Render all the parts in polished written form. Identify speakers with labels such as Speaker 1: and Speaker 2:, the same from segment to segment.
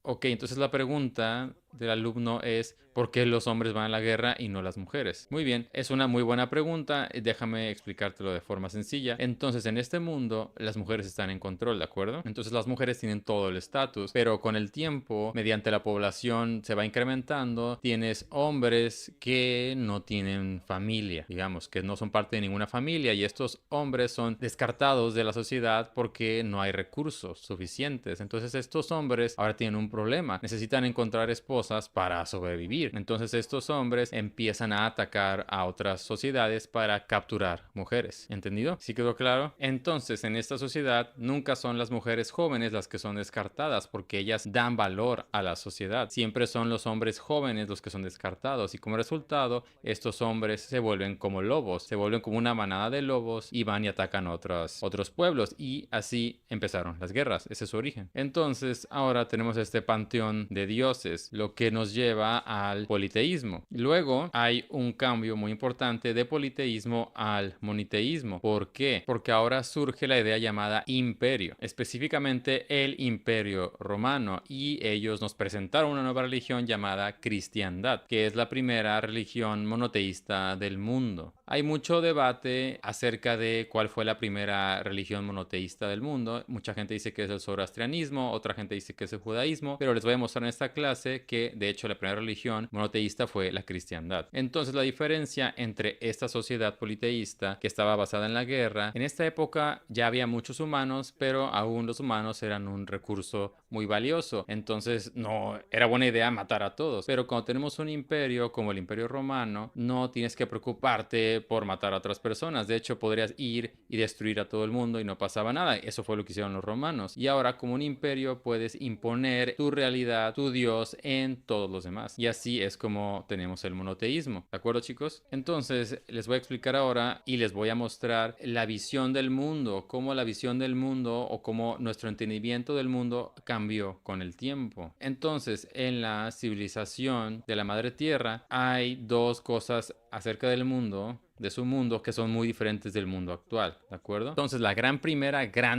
Speaker 1: Ok, entonces la pregunta del alumno es, ¿por qué los hombres van a la guerra y no las mujeres? Muy bien, es una muy buena pregunta. Déjame explicártelo de forma sencilla. Entonces, en este mundo, las mujeres están en control, ¿de acuerdo? Entonces, las mujeres tienen todo el estatus, pero con el tiempo, mediante la población se va incrementando, tienes hombres que no tienen familia, digamos, que no son parte de ninguna familia, y estos hombres son descartados de la sociedad porque no hay recursos suficientes. Entonces, estos hombres ahora tienen un problema. Necesitan encontrar esposas para sobrevivir. Entonces estos hombres empiezan a atacar a otras sociedades para capturar mujeres. ¿Entendido? ¿Sí quedó claro? Entonces en esta sociedad nunca son las mujeres jóvenes las que son descartadas porque ellas dan valor a la sociedad. Siempre son los hombres jóvenes los que son descartados y como resultado estos hombres se vuelven como lobos, se vuelven como una manada de lobos y van y atacan otros pueblos y así empezaron las guerras. Ese es su origen. Entonces ahora tenemos este panteón de dioses, lo que nos lleva al politeísmo. Luego hay un cambio muy importante de politeísmo al moniteísmo. ¿Por qué? Porque ahora surge la idea llamada imperio, específicamente el imperio romano, y ellos nos presentaron una nueva religión llamada cristiandad, que es la primera religión monoteísta del mundo. Hay mucho debate acerca de cuál fue la primera religión monoteísta del mundo. Mucha gente dice que es el zoroastrianismo, otra gente dice que es el judaísmo, pero les voy a mostrar en esta clase que de hecho la primera religión monoteísta fue la cristiandad. Entonces la diferencia entre esta sociedad politeísta que estaba basada en la guerra, en esta época ya había muchos humanos, pero aún los humanos eran un recurso muy valioso, entonces no era buena idea matar a todos. Pero cuando tenemos un imperio como el Imperio Romano, no tienes que preocuparte por matar a otras personas. De hecho, podrías ir y destruir a todo el mundo y no pasaba nada. Eso fue lo que hicieron los romanos. Y ahora, como un imperio, puedes imponer tu realidad, tu Dios, en todos los demás. Y así es como tenemos el monoteísmo. ¿De acuerdo, chicos? Entonces, les voy a explicar ahora y les voy a mostrar la visión del mundo, cómo la visión del mundo o cómo nuestro entendimiento del mundo cambió con el tiempo. Entonces, en la civilización de la Madre Tierra hay dos cosas acerca del mundo, de su mundo, que son muy diferentes del mundo actual, ¿de acuerdo? Entonces la gran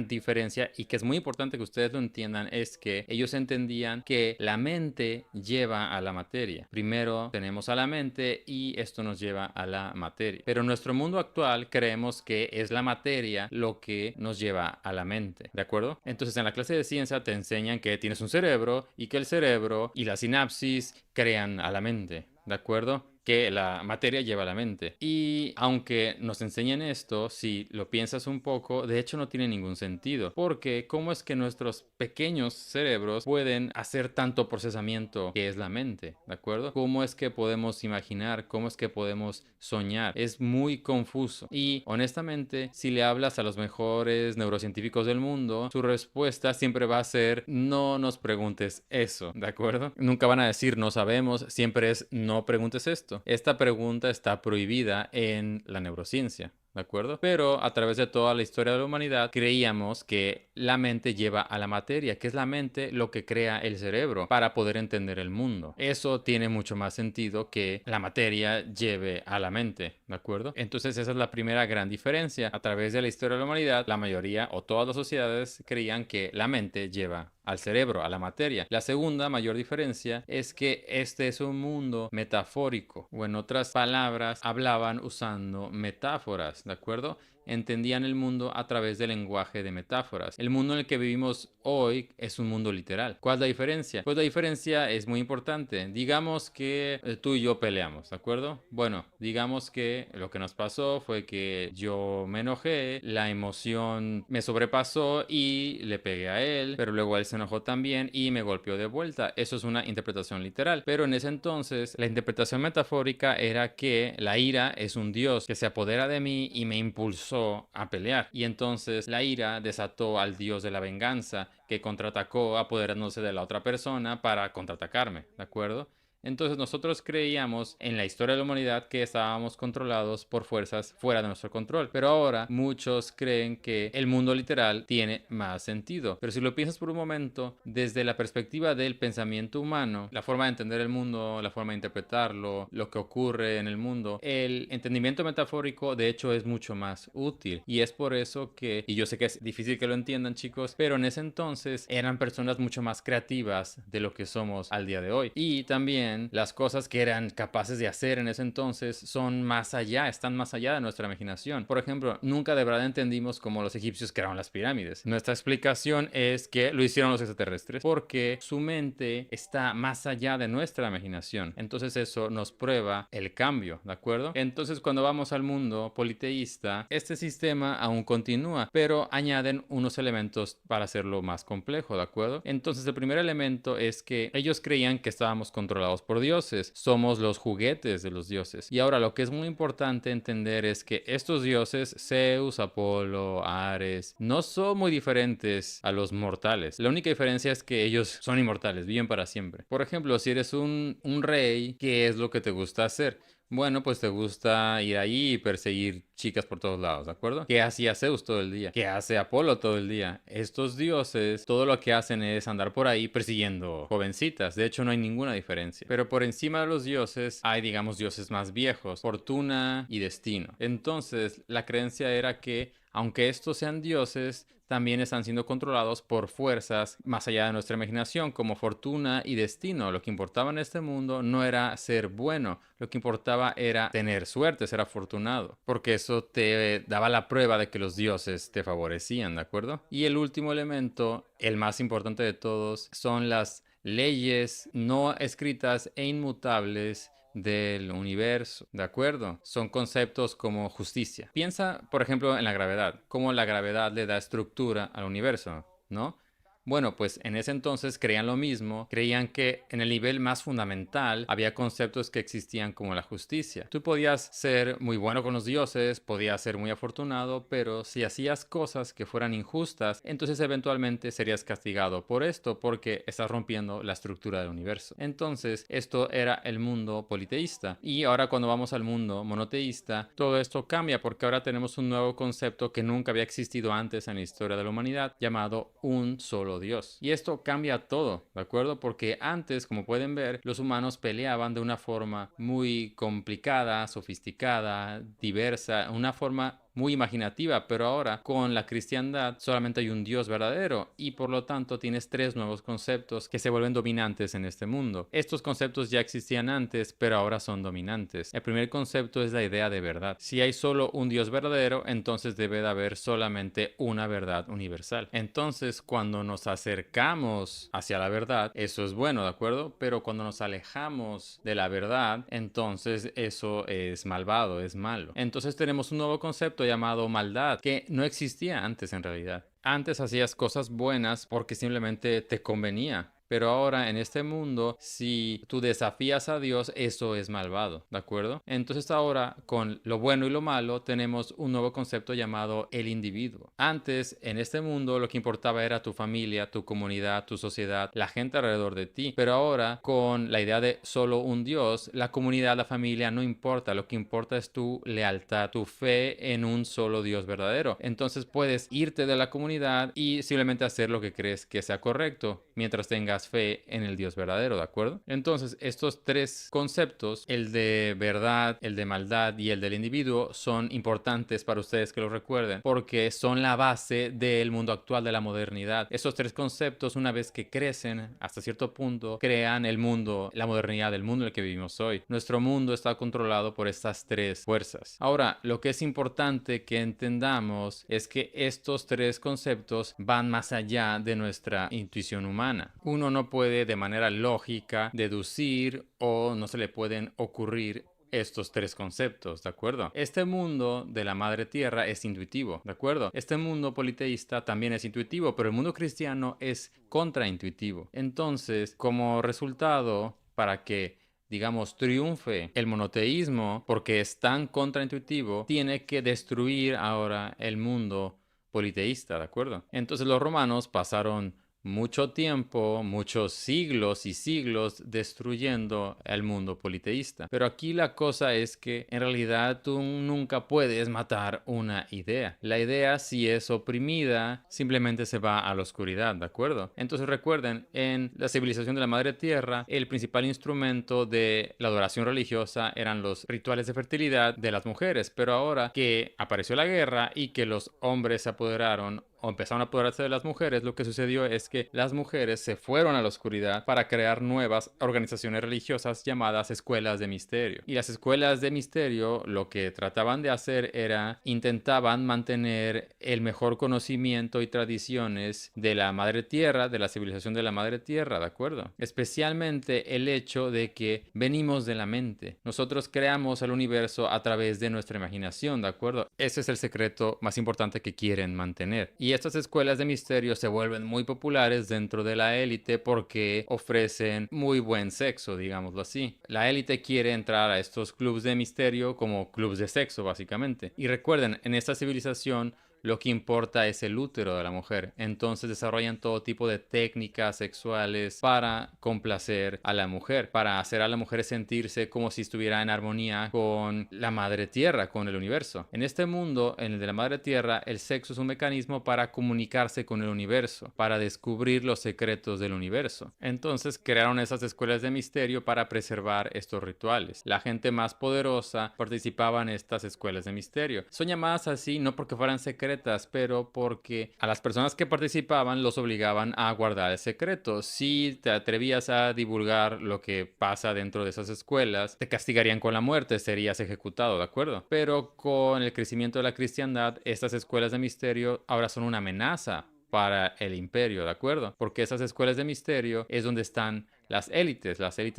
Speaker 1: diferencia, y que es muy importante que ustedes lo entiendan, es que ellos entendían que la mente lleva a la materia. Primero tenemos a la mente y esto nos lleva a la materia. Pero en nuestro mundo actual creemos que es la materia lo que nos lleva a la mente, ¿de acuerdo? Entonces en la clase de ciencia te enseñan que tienes un cerebro y que el cerebro y la sinapsis crean a la mente, ¿de acuerdo? Que la materia lleva a la mente. Y aunque nos enseñen esto, si lo piensas un poco, de hecho no tiene ningún sentido. Porque ¿cómo es que nuestros pequeños cerebros pueden hacer tanto procesamiento que es la mente? ¿De acuerdo? ¿Cómo es que podemos imaginar? ¿Cómo es que podemos soñar? Es muy confuso. Y honestamente, si le hablas a los mejores neurocientíficos del mundo, su respuesta siempre va a ser no nos preguntes eso, ¿de acuerdo? Nunca van a decir no sabemos, siempre es no preguntes esto. Esta pregunta está prohibida en la neurociencia. ¿De acuerdo? Pero a través de toda la historia de la humanidad creíamos que la mente lleva a la materia, que es la mente lo que crea el cerebro para poder entender el mundo. Eso tiene mucho más sentido que la materia lleve a la mente, ¿de acuerdo? Entonces esa es la primera gran diferencia. A través de la historia de la humanidad, la mayoría o todas las sociedades creían que la mente lleva al cerebro, a la materia. La segunda mayor diferencia es que este es un mundo metafórico, o en otras palabras, hablaban usando metáforas, ¿de acuerdo? Entendían el mundo a través del lenguaje de metáforas. El mundo en el que vivimos hoy es un mundo literal. ¿Cuál es la diferencia? Pues la diferencia es muy importante. Digamos que tú y yo peleamos, ¿de acuerdo? Bueno, digamos que lo que nos pasó fue que yo me enojé, la emoción me sobrepasó y le pegué a él, pero luego él se enojó también y me golpeó de vuelta. Eso es una interpretación literal. Pero en ese entonces, la interpretación metafórica era que la ira es un dios que se apodera de mí y me impulsó a pelear. Y entonces la ira desató al dios de la venganza que contraatacó apoderándose de la otra persona para contraatacarme, ¿de acuerdo? Entonces nosotros creíamos en la historia de la humanidad que estábamos controlados por fuerzas fuera de nuestro control. Pero ahora muchos creen que el mundo literal tiene más sentido. Pero si lo piensas por un momento, desde la perspectiva del pensamiento humano, la forma de entender el mundo, la forma de interpretarlo, lo que ocurre en el mundo, el entendimiento metafórico de hecho es mucho más útil. Y es por eso que, y yo sé que es difícil que lo entiendan, chicos, pero en ese entonces eran personas mucho más creativas de lo que somos al día de hoy. Y también las cosas que eran capaces de hacer en ese entonces son más allá, están más allá de nuestra imaginación. Por ejemplo, nunca de verdad entendimos cómo los egipcios crearon las pirámides. Nuestra explicación es que lo hicieron los extraterrestres porque su mente está más allá de nuestra imaginación. Entonces eso nos prueba el cambio, ¿de acuerdo? Entonces cuando vamos al mundo politeísta, este sistema aún continúa, pero añaden unos elementos para hacerlo más complejo, ¿de acuerdo? Entonces el primer elemento es que ellos creían que estábamos controlados por dioses, somos los juguetes de los dioses. Y ahora lo que es muy importante entender es que estos dioses, Zeus, Apolo, Ares, no son muy diferentes a los mortales. La única diferencia es que ellos son inmortales, viven para siempre. Por ejemplo, si eres un rey, ¿qué es lo que te gusta hacer? Bueno, pues te gusta ir ahí y perseguir chicas por todos lados, ¿de acuerdo? ¿Qué hacía Zeus todo el día? ¿Qué hace Apolo todo el día? Estos dioses, todo lo que hacen es andar por ahí persiguiendo jovencitas. De hecho, no hay ninguna diferencia. Pero por encima de los dioses hay, digamos, dioses más viejos, fortuna y destino. Entonces, la creencia era que, aunque estos sean dioses, también están siendo controlados por fuerzas más allá de nuestra imaginación, como fortuna y destino. Lo que importaba en este mundo no era ser bueno, lo que importaba era tener suerte, ser afortunado, porque eso te daba la prueba de que los dioses te favorecían, ¿de acuerdo? Y el último elemento, el más importante de todos, son las leyes no escritas e inmutables del universo, ¿de acuerdo? Son conceptos como justicia. Piensa, por ejemplo, en la gravedad, cómo la gravedad le da estructura al universo, ¿no? Bueno, pues en ese entonces creían lo mismo, creían que en el nivel más fundamental había conceptos que existían como la justicia. Tú podías ser muy bueno con los dioses, podías ser muy afortunado, pero si hacías cosas que fueran injustas, entonces eventualmente serías castigado por esto porque estás rompiendo la estructura del universo. Entonces, esto era el mundo politeísta. Y ahora cuando vamos al mundo monoteísta, todo esto cambia porque ahora tenemos un nuevo concepto que nunca había existido antes en la historia de la humanidad, llamado un solo Dios. Y esto cambia todo, ¿de acuerdo? Porque antes, como pueden ver, los humanos peleaban de una forma muy complicada, sofisticada, diversa, una forma muy imaginativa, pero ahora con la cristiandad solamente hay un Dios verdadero y por lo tanto tienes tres nuevos conceptos que se vuelven dominantes en este mundo. Estos conceptos ya existían antes, pero ahora son dominantes. El primer concepto es la idea de verdad. Si hay solo un Dios verdadero, entonces debe de haber solamente una verdad universal. Entonces, cuando nos acercamos hacia la verdad, eso es bueno, ¿de acuerdo? Pero cuando nos alejamos de la verdad, entonces eso es malvado, es malo. Entonces tenemos un nuevo concepto llamado maldad, que no existía antes en realidad. Antes hacías cosas buenas porque simplemente te convenía. Pero ahora en este mundo, si tú desafías a Dios, eso es malvado, ¿de acuerdo? Entonces ahora con lo bueno y lo malo tenemos un nuevo concepto llamado el individuo. Antes en este mundo lo que importaba era tu familia, tu comunidad, tu sociedad, la gente alrededor de ti. Pero ahora con la idea de solo un Dios, la comunidad, la familia no importa. Lo que importa es tu lealtad, tu fe en un solo Dios verdadero. Entonces puedes irte de la comunidad y simplemente hacer lo que crees que sea correcto mientras tengas fe en el Dios verdadero, ¿de acuerdo? Entonces, estos tres conceptos, el de verdad, el de maldad y el del individuo, son importantes para ustedes que los recuerden, porque son la base del mundo actual de la modernidad. Estos tres conceptos, una vez que crecen hasta cierto punto, crean el mundo, la modernidad, el mundo en el que vivimos hoy. Nuestro mundo está controlado por estas tres fuerzas. Ahora, lo que es importante que entendamos es que estos tres conceptos van más allá de nuestra intuición humana. Uno no puede de manera lógica deducir o no se le pueden ocurrir estos tres conceptos, ¿de acuerdo? Este mundo de la madre tierra es intuitivo, ¿de acuerdo? Este mundo politeísta también es intuitivo, pero el mundo cristiano es contraintuitivo. Entonces, como resultado, para que digamos, triunfe el monoteísmo porque es tan contraintuitivo, tiene que destruir ahora el mundo politeísta, ¿de acuerdo? Entonces los romanos pasaron mucho tiempo, muchos siglos y siglos destruyendo el mundo politeísta. Pero aquí la cosa es que en realidad tú nunca puedes matar una idea. La idea, si es oprimida, simplemente se va a la oscuridad, ¿de acuerdo? Entonces recuerden, en la civilización de la Madre Tierra, el principal instrumento de la adoración religiosa eran los rituales de fertilidad de las mujeres, pero ahora que apareció la guerra y que los hombres se apoderaron o empezaron a apoderarse de las mujeres, lo que sucedió es que las mujeres se fueron a la oscuridad para crear nuevas organizaciones religiosas llamadas escuelas de misterio. Y las escuelas de misterio lo que trataban de hacer era intentaban mantener el mejor conocimiento y tradiciones de la Madre Tierra, de la civilización de la Madre Tierra, ¿de acuerdo? Especialmente el hecho de que venimos de la mente. Nosotros creamos el universo a través de nuestra imaginación, ¿de acuerdo? Ese es el secreto más importante que quieren mantener. Y estas escuelas de misterio se vuelven muy populares dentro de la élite porque ofrecen muy buen sexo, digámoslo así. La élite quiere entrar a estos clubes de misterio como clubes de sexo, básicamente. Y recuerden, en esta civilización lo que importa es el útero de la mujer. Entonces desarrollan todo tipo de técnicas sexuales para complacer a la mujer, para hacer a la mujer sentirse como si estuviera en armonía con la madre tierra, con el universo. En este mundo, en el de la madre tierra, el sexo es un mecanismo para comunicarse con el universo, para descubrir los secretos del universo. Entonces crearon esas escuelas de misterio para preservar estos rituales. La gente más poderosa participaba en estas escuelas de misterio. Son llamadas así no porque fueran secretas, pero porque a las personas que participaban los obligaban a guardar el secreto. Si te atrevías a divulgar lo que pasa dentro de esas escuelas, te castigarían con la muerte, serías ejecutado, ¿de acuerdo? Pero con el crecimiento de la cristiandad, estas escuelas de misterio ahora son una amenaza para el imperio, ¿de acuerdo? Porque esas escuelas de misterio es donde están las élites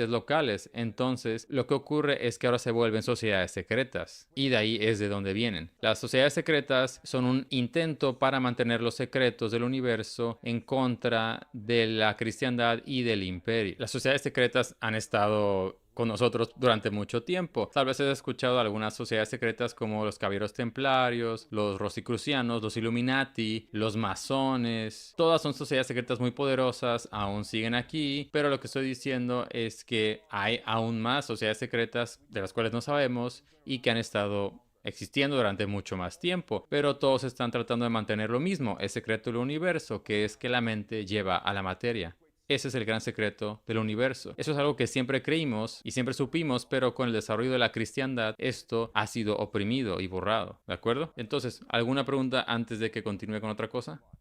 Speaker 1: locales. Entonces, lo que ocurre es que ahora se vuelven sociedades secretas. Y de ahí es de donde vienen. Las sociedades secretas son un intento para mantener los secretos del universo en contra de la cristiandad y del imperio. Las sociedades secretas han estado con nosotros durante mucho tiempo. Tal vez has escuchado algunas sociedades secretas como los Caballeros Templarios, los Rosicrucianos, los Illuminati, los Masones. Todas son sociedades secretas muy poderosas, aún siguen aquí, pero lo que estoy diciendo es que hay aún más sociedades secretas de las cuales no sabemos y que han estado existiendo durante mucho más tiempo, pero todos están tratando de mantener lo mismo, el secreto del universo, que es que la mente lleva a la materia. Ese es el gran secreto del universo. Eso es algo que siempre creímos y siempre supimos, pero con el desarrollo de la cristiandad esto ha sido oprimido y borrado, ¿de acuerdo? Entonces, ¿alguna pregunta antes de que continúe con otra cosa?